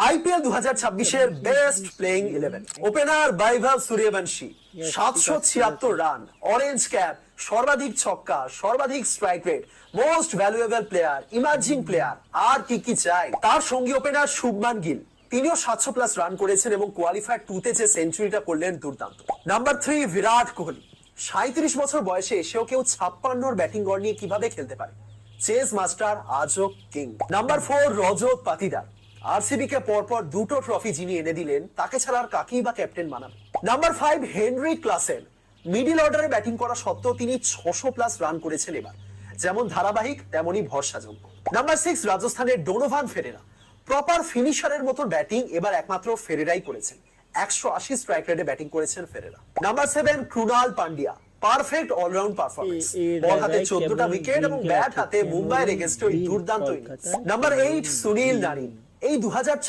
IPL 2026-এর best playing 11 opener Vaibhav Suryavanshi 776 run, orange cap, সর্বাধিক ছক্কা, সর্বাধিক strike rate, most valuable player, emerging player, আর কি কি চাই। তার সঙ্গী ওপেনার শুভমান গিল, তিনিও 700+ রান করেছেন এবং কোয়ালিফায়ার 2-তে যে সেঞ্চুরিটা করলেন দুর্দান্ত। নাম্বার 3 বিরাট কোহলি, 37 বছর বয়সে এসেও কেউ 56 ব্যাটিং গড় নিয়ে কিভাবে খেলতে পারে। চেস মাস্টার আজও king. Number 4 Rajat Patidar, RCB কে পরপর দুটো ট্রফি যিনি এনে দিলেন, তাকে ছাড়া আর কাকেই বা ক্যাপ্টেন বানাবে। নাম্বার 5 হেনরিক ক্লাসেন, মিডল অর্ডারে ব্যাটিং করা সত্ত্বেও তিনি 600+ রান করেছেন এবার, যেমন ধারাবাহিক তেমনি ভরসাযোগ্য। নাম্বার 6 রাজস্থানের ডোনোভান ফেরেরা, প্রপার ফিনিশারের মতো ব্যাটিং এবার একমাত্র ফেরেরাই করেছেন, 180 স্ট্রাইক রেটে ব্যাটিং করেছেন Ferreira. Number 7 Krunal Pandya, perfect allround performance, ball হাতে 14টা উইকেট এবং ব্যাট হাতে মুম্বাইয়ের এগেইনস্টে দুর্দান্ত ইনিংস। নাম্বার 8 সুনীল নারিন, এই 2026